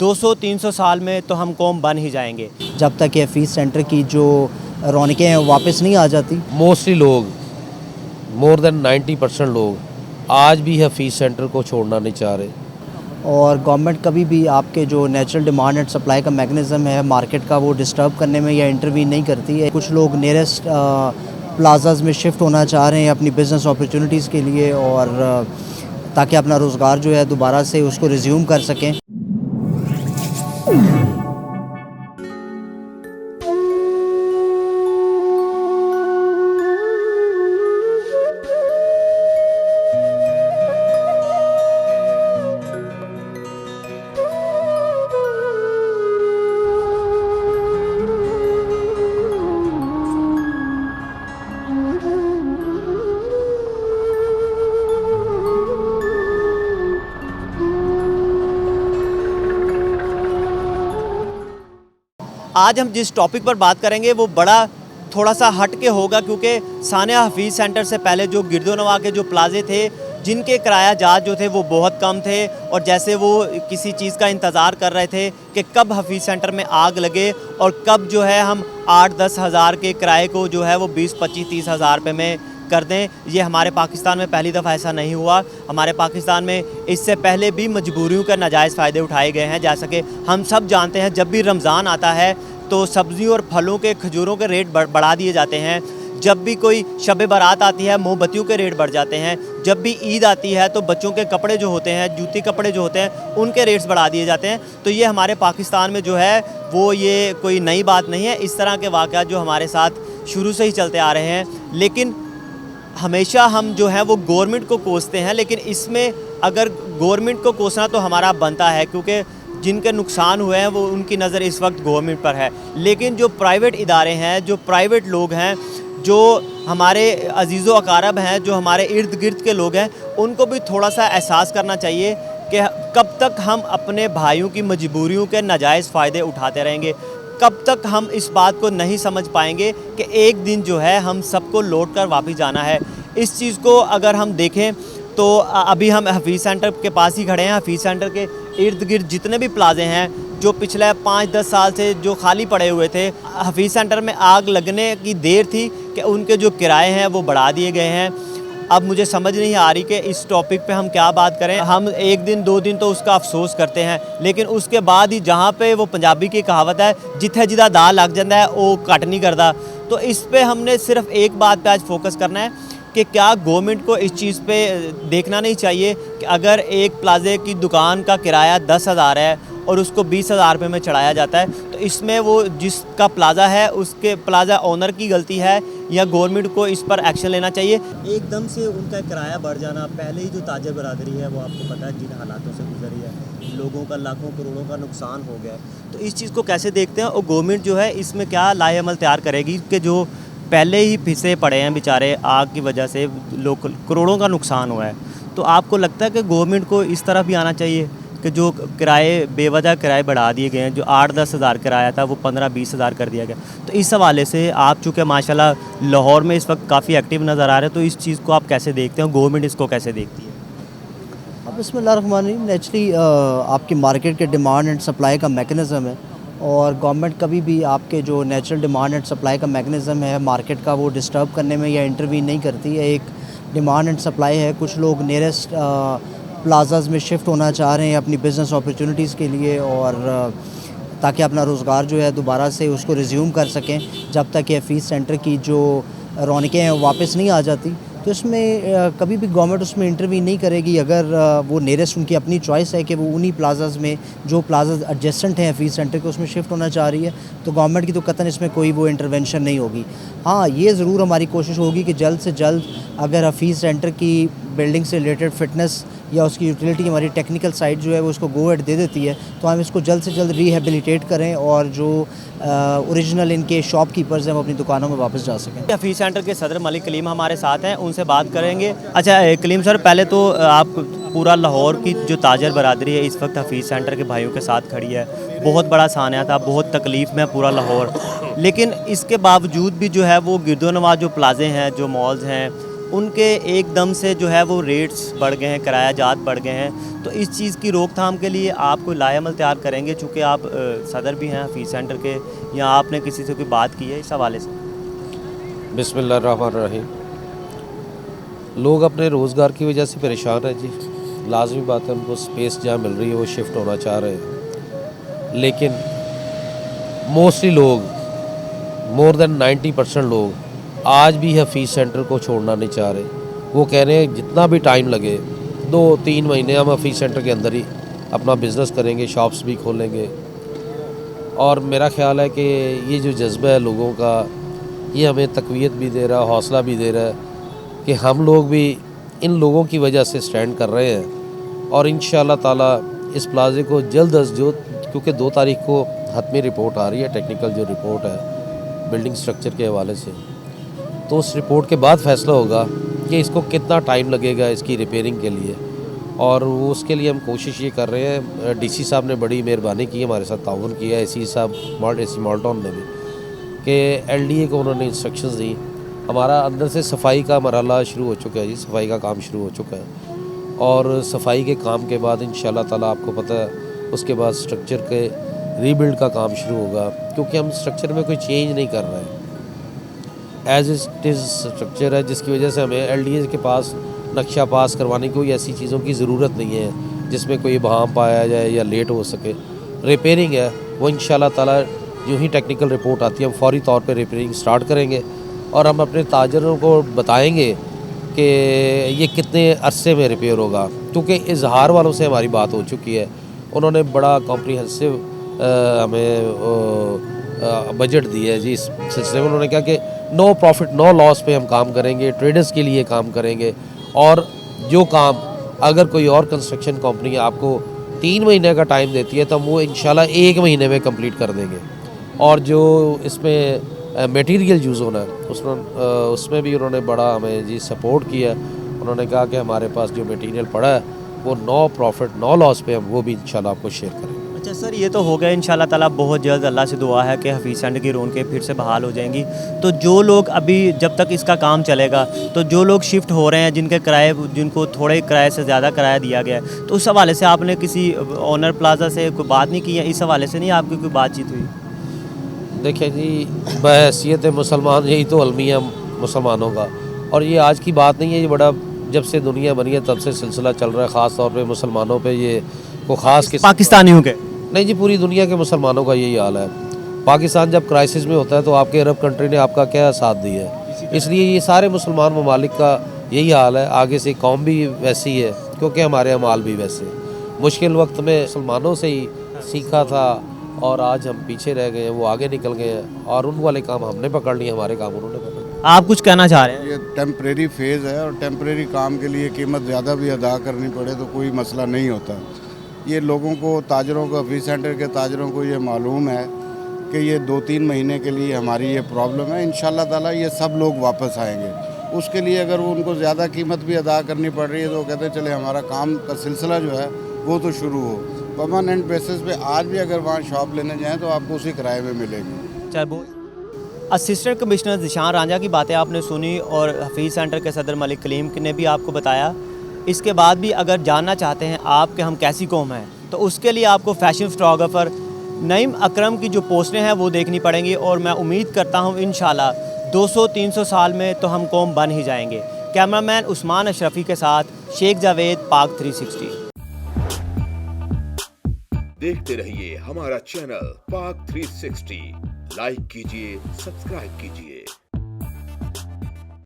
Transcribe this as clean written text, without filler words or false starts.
200-300 साल में तो हम कौम बन ही जाएंगे। जब तक ये हफीज़ सेंटर की जो रौनकें हैं वापस नहीं आ जाती। मोस्टली लोग, मोर देन 90% लोग आज भी हफीज़ सेंटर को छोड़ना नहीं चाह रहे। और गवर्नमेंट कभी भी आपके जो नेचुरल डिमांड एंड सप्लाई का मैकेनिज़्म है मार्केट का, वो डिस्टर्ब करने में या इंटरवीन नहीं करती है। कुछ लोग नियरेस्ट प्लाजाज में शिफ्ट होना चाह रहे हैं अपनी बिज़नेस अपॉर्चुनिटीज़ के लिए, और ताकि अपना रोज़गार जो है दोबारा से उसको रिज्यूम कर सकें। आज हम जिस टॉपिक पर बात करेंगे वो बड़ा थोड़ा सा हट के होगा, क्योंकि सानिया हफीज़ सेंटर से पहले जो गिरदोनवा के जो प्लाजे थे जिनके किराया जात जो थे वो बहुत कम थे, और जैसे वो किसी चीज़ का इंतज़ार कर रहे थे कि कब हफीज़ सेंटर में आग लगे और कब जो है हम 8-10 हज़ार के किराए को जो है वो 20-25-30 हज़ार रुपये में कर दें। ये हमारे पाकिस्तान में पहली दफ़ा ऐसा नहीं हुआ। हमारे पाकिस्तान में इससे पहले भी मजबूरियों के नाजायज़ फ़ायदे उठाए गए हैं। जैसा कि हम सब जानते हैं, जब भी रमज़ान आता है तो सब्ज़ियों और फलों के, खजूरों के रेट बढ़ा दिए जाते हैं। जब भी कोई शब बारात आती है मोमबत्तियों के रेट बढ़ जाते हैं। जब भी ईद आती है तो बच्चों के कपड़े जो होते हैं, जूती कपड़े जो होते हैं, उनके रेट्स बढ़ा दिए जाते हैं। तो ये हमारे पाकिस्तान में जो है वो ये कोई नई बात नहीं है। इस तरह के वाक़यात जो हमारे साथ शुरू से ही चलते आ रहे हैं, लेकिन हमेशा हम जो है वो गवर्नमेंट को कोसते हैं। लेकिन इसमें अगर गवर्नमेंट को कोसना तो हमारा बनता है, क्योंकि जिनके नुकसान हुए हैं वो उनकी नज़र इस वक्त गवर्नमेंट पर है। लेकिन जो प्राइवेट इदारे हैं, जो प्राइवेट लोग हैं, जो हमारे अजीज़ो अकारब हैं, जो हमारे इर्द गिर्द के लोग हैं, उनको भी थोड़ा सा एहसास करना चाहिए कि कब तक हम अपने भाइयों की मजबूरियों के नाजायज़ फ़ायदे उठाते रहेंगे। कब तक हम इस बात को नहीं समझ पाएंगे कि एक दिन जो है हम सबको लौट कर वापस जाना है। इस चीज़ को अगर हम देखें तो अभी हम हफीज़ सेंटर के पास ही खड़े हैं। हफीज़ सेंटर के इर्द गिर्द जितने भी प्लाजे हैं जो पिछले 5-10 साल से जो खाली पड़े हुए थे, हफीज़ सेंटर में आग लगने की देर थी कि उनके जो किराए हैं वो बढ़ा दिए गए हैं। अब मुझे समझ नहीं आ रही कि इस टॉपिक पे हम क्या बात करें। हम एक दिन 2 दिन तो उसका अफसोस करते हैं, लेकिन उसके बाद ही जहाँ पे वो पंजाबी की कहावत है, जिथे जिदा दा लग जाता है वो कट नहीं करता। तो इस पे हमने सिर्फ एक बात पे आज फोकस करना है कि क्या गवर्नमेंट को इस चीज़ पे देखना नहीं चाहिए कि अगर एक प्लाजे की दुकान का किराया 10 हज़ार है और उसको 20 हज़ार रुपये में चढ़ाया जाता है, तो इसमें वो जिसका प्लाजा है उसके प्लाजा ओनर की गलती है या गवर्नमेंट को इस पर एक्शन लेना चाहिए। एकदम से उनका किराया बढ़ जाना, पहले ही जो ताजर बरादरी है वो आपको पता है जिन हालातों से गुजरी है, लोगों का लाखों करोड़ों का नुकसान हो गया है। तो इस चीज़ को कैसे देखते हैं और गवर्नमेंट जो है इसमें क्या लाएअमल तैयार करेगी कि जो पहले ही फिसे पड़े हैं बेचारे, आग की वजह से लोग करोड़ों का नुकसान हुआ है। तो आपको लगता है कि गवर्नमेंट को इस तरह भी आना चाहिए कि जो किराए बेवजह किराए बढ़ा दिए गए हैं, जो 8-10 हज़ार किराया था वो 15-20 हज़ार कर दिया गया। तो इस हवाले से आप चूँकि माशाल्लाह लाहौर में इस वक्त काफ़ी एक्टिव नज़र आ रहे हैं, तो इस चीज़ को आप कैसे देखते हैं, गवर्नमेंट इसको कैसे देखती है? अब बिस्मिल्लाहिर्रहमानिर्रहीम, नेचुरली आपकी मार्केट के डिमांड एंड सप्लाई का मैकेनिज़्म है, और गवर्नमेंट कभी भी आपके जो नेचुरल डिमांड एंड सप्लाई का मैकेनिज़्म है मार्केट का, वो डिस्टर्ब करने में या इंटरवीन नहीं करती है। एक डिमांड एंड सप्लाई है, कुछ लोग नियरेस्ट प्लाजाज में शिफ्ट होना चाह रहे हैं अपनी बिज़नेस अपॉर्चुनिटीज़ के लिए, और ताकि अपना रोज़गार जो है दोबारा से उसको रिज्यूम कर सकें। जब तक ये हफीज़ सेंटर की जो रौनकें हैं वापस नहीं आ जाती, तो इसमें कभी भी गवर्नमेंट उसमें इंटरवीन नहीं करेगी। अगर वो नियरेस्ट उनकी अपनी चॉइस है कि वो उन्हीं प्लाजाज में जो प्लाजाज एडजेसेंट हैं हफीज़ सेंटर के उसमें शिफ्ट होना चाह रही है, तो गवर्नमेंट की तो कतन इसमें कोई वो इंटरवेंशन नहीं होगी। हाँ, ये ज़रूर हमारी कोशिश होगी कि जल्द से जल्द अगर हफीज़ सेंटर की बिल्डिंग से रिलेटेड फ़िटनेस या उसकी यूटिलिटी, हमारी टेक्निकल साइड जो है वो उसको गो एड दे देती है, तो हम इसको जल्द से जल्द रिहेबिलिटेट करें और जो ओरिजिनल इनके शॉपकीपर्स हैं वो अपनी दुकानों में वापस जा सकें। हफीज़ सेंटर के सदर मलिक कलीम हमारे साथ हैं, उनसे बात करेंगे। अच्छा कलीम सर, पहले तो आप पूरा लाहौर की जो ताजर बरादरी है इस वक्त हफीज़ सेंटर के भाइयों के साथ खड़ी है। बहुत बड़ा सानिया था, बहुत तकलीफ़ में पूरा लाहौर, लेकिन इसके बावजूद भी जो है वो गिरदोनवा जो प्लाजे हैं, जो मॉल्स हैं, ان کے ایک دم سے جو ہے وہ ریٹس بڑھ گئے ہیں, کرایہ جات بڑھ گئے ہیں, تو اس چیز کی روک تھام کے لیے آپ کوئی لائے عمل تیار کریں گے, چونکہ آپ صدر بھی ہیں حفیظ سینٹر کے, یا آپ نے کسی سے کوئی بات کی ہے اس حوالے سے؟ بسم اللہ الرحمن الرحیم. لوگ اپنے روزگار کی وجہ سے پریشان ہیں جی, لازمی بات ہے, ان کو سپیس جہاں مل رہی ہے وہ شفٹ ہونا چاہ رہے ہیں, لیکن موسٹلی لوگ مور دین 90% لوگ آج بھی حفیظ سینٹر کو چھوڑنا نہیں چاہ رہے. وہ کہہ رہے ہیں جتنا بھی ٹائم لگے 2-3 مہینے ہم حفیظ سینٹر کے اندر ہی اپنا بزنس کریں گے, شاپس بھی کھولیں گے. اور میرا خیال ہے کہ یہ جو جذبہ ہے لوگوں کا, یہ ہمیں تقویت بھی دے رہا ہے, حوصلہ بھی دے رہا ہے کہ ہم لوگ بھی ان لوگوں کی وجہ سے سٹینڈ کر رہے ہیں. اور انشاءاللہ تعالی اس پلازے کو جلد از جلد, کیونکہ 2 تاریخ کو حتمی رپورٹ آ رہی ہے, ٹیکنیکل جو رپورٹ ہے بلڈنگ سٹرکچر کے حوالے سے, تو اس رپورٹ کے بعد فیصلہ ہوگا کہ اس کو کتنا ٹائم لگے گا اس کی ریپیئرنگ کے لیے. اور اس کے لیے ہم کوشش یہ کر رہے ہیں, ڈی سی صاحب نے بڑی مہربانی کی, ہمارے ساتھ تعاون کیا ہے, اسی صاحب اے سی مالٹون نے بھی, کہ ایل ڈی اے کو انہوں نے انسٹرکشنز دی. ہمارا اندر سے صفائی کا مرحلہ شروع ہو چکا ہے جی, صفائی کا کام شروع ہو چکا ہے, اور صفائی کے کام کے بعد انشاءاللہ تعالی آپ کو پتہ ہے اس کے بعد سٹرکچر کے ری بلڈ کا کام شروع ہوگا, کیونکہ ہم سٹرکچر میں کوئی چینج نہیں کر رہے ہیں, ایز اٹ از سٹرکچر ہے, جس کی وجہ سے ہمیں ایل ڈی اے کے پاس نقشہ پاس کروانے کی کوئی ایسی چیزوں کی ضرورت نہیں ہے جس میں کوئی ابہام پایا جائے یا لیٹ ہو سکے. ریپیئرنگ ہے وہ انشاءاللہ تعالی جو ہی ٹیکنیکل رپورٹ آتی ہے ہم فوری طور پہ ریپیئرنگ سٹارٹ کریں گے, اور ہم اپنے تاجروں کو بتائیں گے کہ یہ کتنے عرصے میں ریپیئر ہوگا, کیونکہ اظہار والوں سے ہماری بات ہو چکی ہے. انہوں نے بڑا کمپریہنسو ہمیں بجٹ دیا ہے جی, اس سلسلے میں انہوں نے کہا کہ نو پروفٹ نو لاس پہ ہم کام کریں گے, ٹریڈرز کے لیے کام کریں گے, اور جو کام اگر کوئی اور کنسٹرکشن کمپنی آپ کو 3 مہینے کا ٹائم دیتی ہے تو ہم وہ انشاءاللہ 1 مہینے میں کمپلیٹ کر دیں گے. اور جو اس میں میٹیریل یوز ہونا ہے اس میں بھی انہوں نے بڑا ہمیں جی سپورٹ کیا. انہوں نے کہا کہ ہمارے پاس جو میٹیریل پڑا ہے وہ نو پروفٹ نو لاس پہ ہم وہ بھی انشاءاللہ آپ کو شیئر کریں گے. اچھا سر, یہ تو ہو گیا انشاءاللہ تعالیٰ, بہت جلد اللہ سے دعا ہے کہ حفیظ سینٹر کی رونقیں پھر سے بحال ہو جائیں گی. تو جو لوگ ابھی جب تک اس کا کام چلے گا, تو جو لوگ شفٹ ہو رہے ہیں جن کے کرائے, جن کو تھوڑے کرائے سے زیادہ کرایہ دیا گیا ہے, تو اس حوالے سے آپ نے کسی اونر پلازا سے کوئی بات نہیں کی ہے, اس حوالے سے نہیں آپ کی کوئی بات چیت ہوئی؟ دیکھیں جی, بحیثیت مسلمان یہی تو المیہ مسلمانوں کا, اور یہ آج کی بات نہیں ہے, یہ بڑا جب سے دنیا بنی ہے تب سے سلسلہ چل رہا ہے, خاص طور پہ مسلمانوں پہ یہ کو خاص پاکستانیوں کے نہیں جی, پوری دنیا کے مسلمانوں کا یہی حال ہے. پاکستان جب کرائسس میں ہوتا ہے تو آپ کے عرب کنٹری نے آپ کا کیا ساتھ دیا ہے, اس لیے یہ سارے مسلمان ممالک کا یہی حال ہے. آگے سے قوم بھی ویسی ہے کیونکہ ہمارے اعمال بھی ویسے. مشکل وقت میں مسلمانوں سے ہی سیکھا تھا, اور آج ہم پیچھے رہ گئے ہیں, وہ آگے نکل گئے ہیں, اور ان والے کام ہم نے پکڑ لیے, ہمارے کام انہوں نے پکڑ لیے. آپ کچھ کہنا چاہ رہے ہیں؟ یہ ٹیمپریری فیز ہے, اور ٹیمپریری کام کے لیے قیمت زیادہ بھی ادا کرنی پڑے تو کوئی مسئلہ نہیں ہوتا. یہ لوگوں کو, تاجروں کو, حفیظ سینٹر کے تاجروں کو یہ معلوم ہے کہ یہ 2-3 مہینے کے لیے ہماری یہ پرابلم ہے. انشاءاللہ تعالیٰ یہ سب لوگ واپس آئیں گے. اس کے لیے اگر وہ ان کو زیادہ قیمت بھی ادا کرنی پڑ رہی ہے تو وہ کہتے ہیں چلے ہمارا کام کا سلسلہ جو ہے وہ تو شروع ہو. پرماننٹ بیسس پہ آج بھی اگر وہاں شاپ لینے جائیں تو آپ کو اسی کرائے میں ملے گی. چاہے اسسٹنٹ کمشنر ذیشان رانجھا کی باتیں آپ نے سنی, اور حفیظ سینٹر کے صدر ملک کلیم نے بھی آپ کو بتایا. اس کے بعد بھی اگر جاننا چاہتے ہیں آپ کہ ہم کیسی قوم ہیں, تو اس کے لیے آپ کو فیشن فوٹوگرافر نعیم اکرم کی جو پوسٹیں ہیں وہ دیکھنی پڑیں گی, اور میں امید کرتا ہوں انشاءاللہ 200-300 سال میں تو ہم قوم بن ہی جائیں گے. کیمرامین عثمان اشرفی کے ساتھ شیخ جاوید, پاک 360. دیکھتے رہیے ہمارا چینل پاک 360. لائک کیجئے, سبسکرائب کیجئے.